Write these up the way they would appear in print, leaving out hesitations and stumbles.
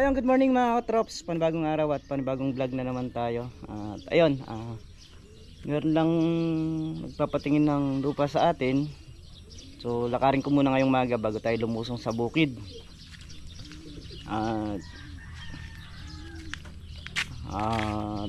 Ayan, good morning mga katrops. Panibagong araw at panibagong vlog na naman tayo. At ayun, meron lang magpapatingin ng lupa sa atin. So lakarin ko muna ngayong maga bago tayo lumusong sa bukid. At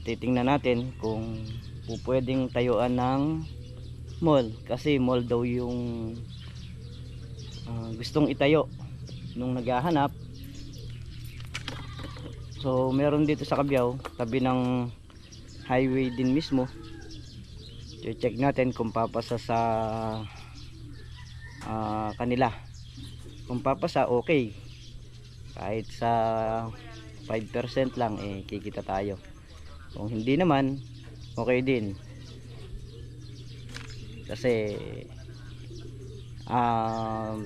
titingnan natin kung pwedeng tayuan ng mall. Kasi mall daw yung gustong itayo nung naghahanap. So meron dito sa Cabiao, tabi ng highway din mismo. I-check natin kung papasa sa kanila. Kung papasa, okay. Kahit sa 5% lang kikita tayo. Kung hindi naman, okay din. Kasi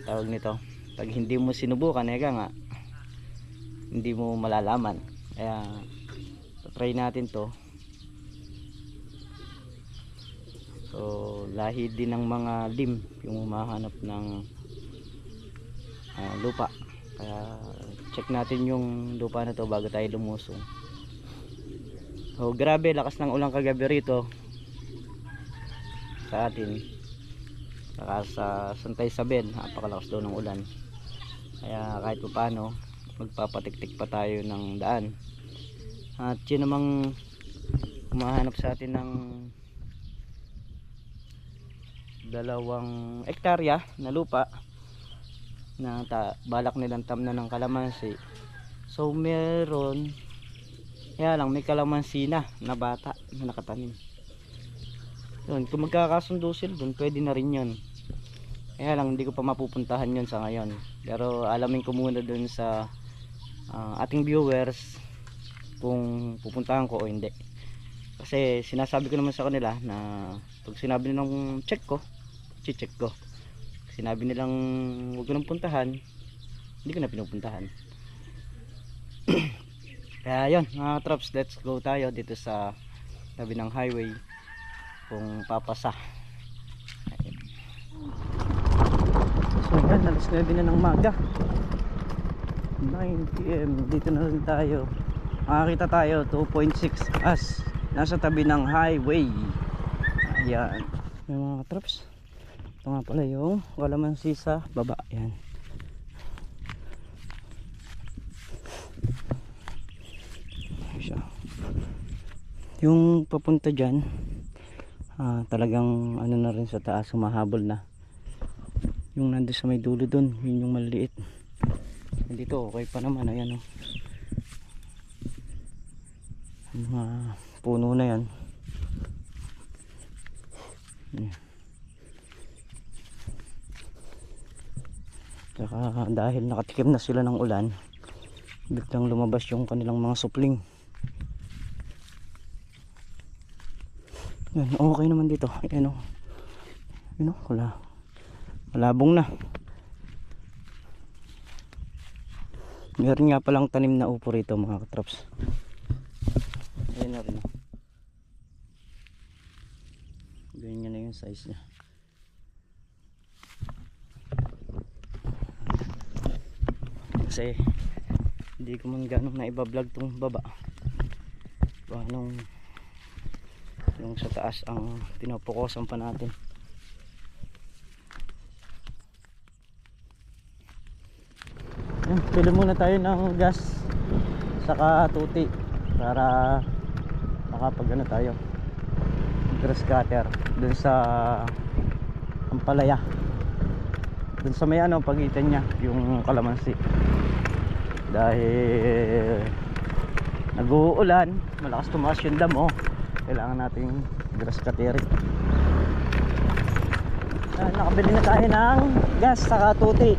tawag nito, pag hindi mo sinubukan, nga hindi mo malalaman. Kaya try natin to. So lahi din ng mga lim yung humahanap ng lupa. Kaya check natin yung lupa na to bago tayo lumusong. So grabe, lakas ng ulan kagabi rito sa atin. Saka sa Santay Isabel, napakalakas daw ng ulan. Kaya kahit pa paano, magpapatik-tik pa tayo ng daan. At yun namang humahanap sa atin ng 2 hektarya na lupa na balak nilang tamnan ng kalamansi. So meron, kaya lang may kalamansi na bata na nakatanim. Yun, kung magkakasundo sila dun, pwede na rin yun. Kaya lang hindi ko pa mapupuntahan yun sa ngayon. Pero alamin ko muna dun sa ating viewers kung pupuntahan ko o hindi. Kasi sinasabi ko naman sa kanila na pag sinabi nilang check ko, check ko. Sinabi nilang huwag ko nang puntahan, hindi ko na pinupuntahan. Kaya yun mga trops, let's go tayo dito sa tabi ng highway kung papasa. So yan, alas 9 na ng maga, 9 PM. Dito na rin tayo. Makakita tayo 2.6 as nasa tabi ng highway. Ayan yung mga traps. Ito nga pala yung kalamansi sa baba. Ayan. Yung papunta dyan talagang ano na rin sa taas, humahabol na. Yung nandun sa may dulo dun, yun yung maliit. Dito okay pa naman. Ayan o, mga puno na yan. Saka dahil nakatikim na sila ng ulan, biglang lumabas yung kanilang mga supling. Yan, okay naman dito. Ayan o, malabong na. Meron nga palang tanim na upo rito mga katrops. Ayan na rin. Ganyan na yung size niya. Kasi hindi ko man ganong naibablog tong baba. Anong yung sa taas ang pinopokusan pa natin. Pili muna tayo ng gas saka tuti para makapag tayo grass cutter dun sa Ampalaya, dun sa may pagitan niya yung kalamansi. Dahil nag-uulan, malakas tumaas yung damo, kailangan nating grass cutter. Nakabili na tayo ng gas saka tuti.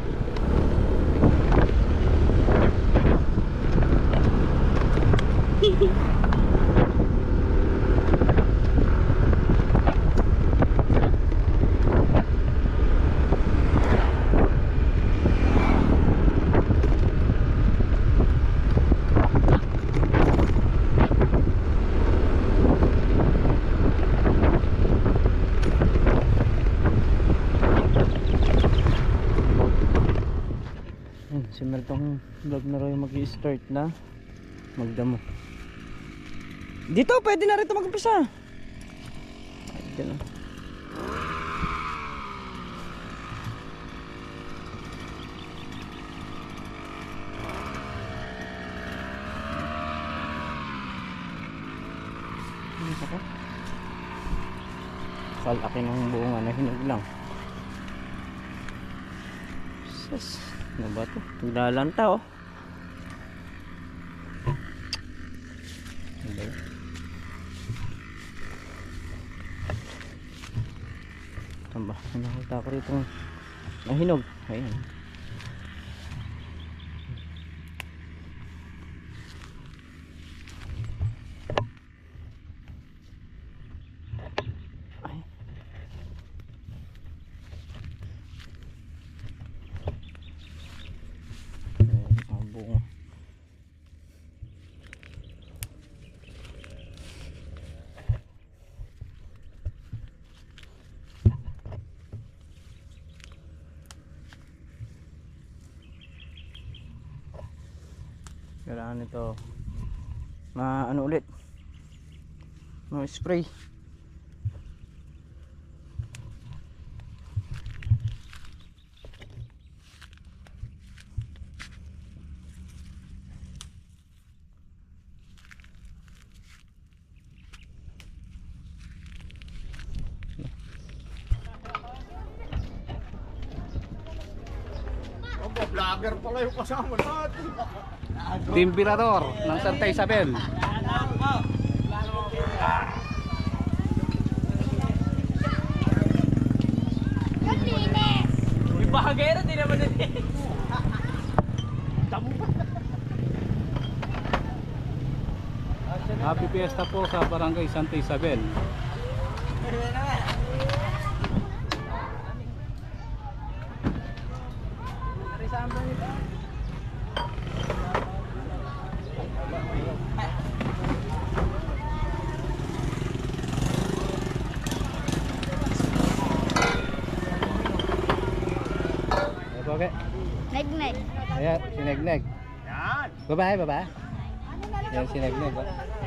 Si Mertong vlog na rin mag-i-start na magdamo. Dito pwede na rito mag-umpisa. Diyan. Ano ka? Kalaki ng buong ano, hinog lang. Sus, ano ba ito? Naglalanta oh. Ano ba yun? Tamba, nakita ko rito nahinog. Ayan. Kailangan ito na ano ulit, no spray. Vlogger pala yung kasama natin. Timpirador ng Santa Isabel. May bahagero din naman din. Happy Fiesta po sa Barangay Santa Isabel. Okay. Neg-neg. Ayan, si Neg-Neg. Yan. Babae, babae. Yan si Neg-Neg.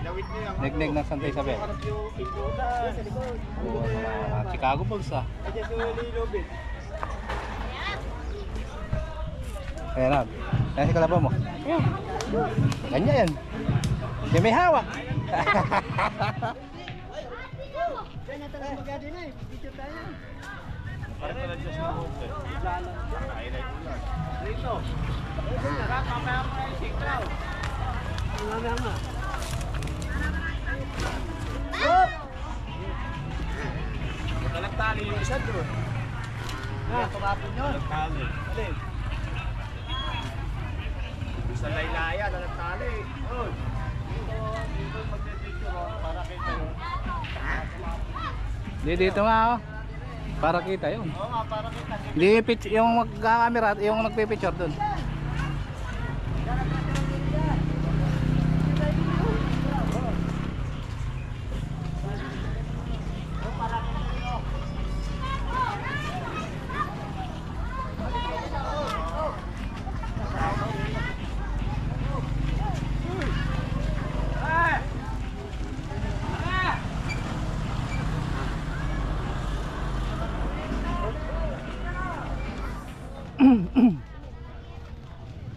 Lawit niyo yung Neg-Neg ng Santa Isabel. yung pintutan. Oh, mga Chicago Bulls ah. Ayan si Willie Lobit. Ayan na. Ayan si kalabaw mo. Kanya yan. Hindi may hawak. Parang pala Diyos mo. Highlight mo lang. Rito. Mamaya mo na yung sigaw. Mamaya mo. Nagtali yung isa doon. Tumapon yun. Nagtali. Alin? Sa laylaya, nagtali. Dito magpipicture para kita yun. Hindi dito nga oh. Para kita yun. Oo nga, para kita. Hindi yung magkakamera, yung nagpipicture dun.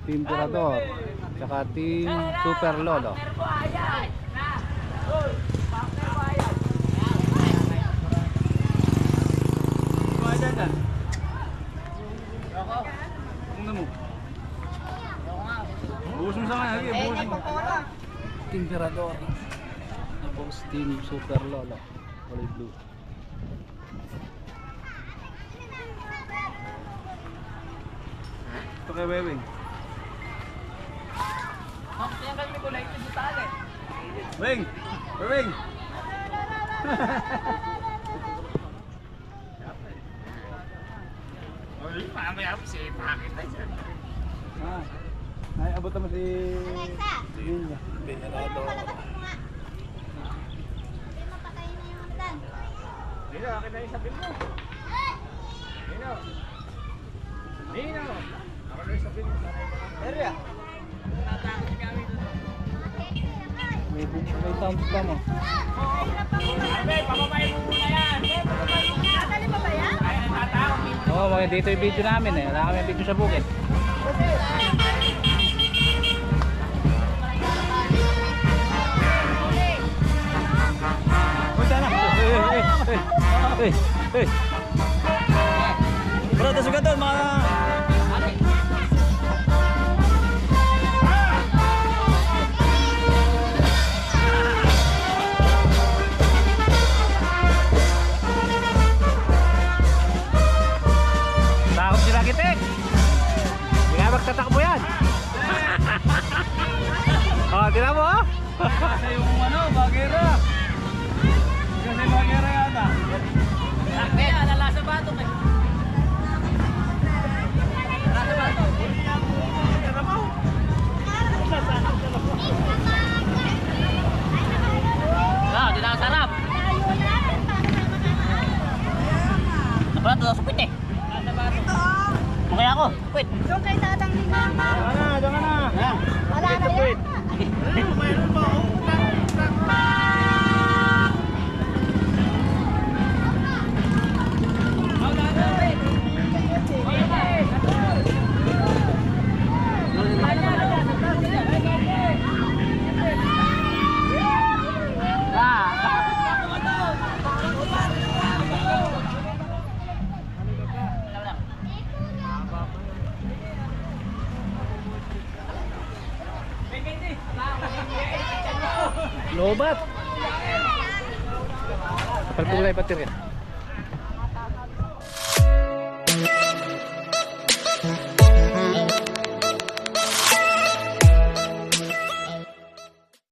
Team Tirador tsaka Team Super Lolo. Bukas mo sa kanya, bukas mo. Team Tirador. Tapos Team Super Lolo. Kulay blue. Ito kay Wewing. Weng! Weng! Ay, mamaya po si Pakit na siya. Ay, abot naman si... Alexa! Linya. Palabas mo nga. Hindi mapatayin na yung hagdan. Nino, akin na yung sabi mo. Nino. Nino. Ako May sound pa mo. Dadali pa ba yan? Oo, dito yung video namin eh. Wala kami video sa bukid. Bro, tasugat doon mga... Takot sila kitik. Hindi nga magtatakbo yan. Oh, tinan mo ah. Kasi yung ano, bagera. Kasi bagera yata. Laki, alala sa bato eh. Alala sa bato. Karabaw. Ah, di nakasarap. Apa tuh supit eh. Mukha ako, supit. Doon kay Tatang Lingam. Diyan ka na. Wala na yan. Mayroon pa ako. Lobat. Perpulay baterya.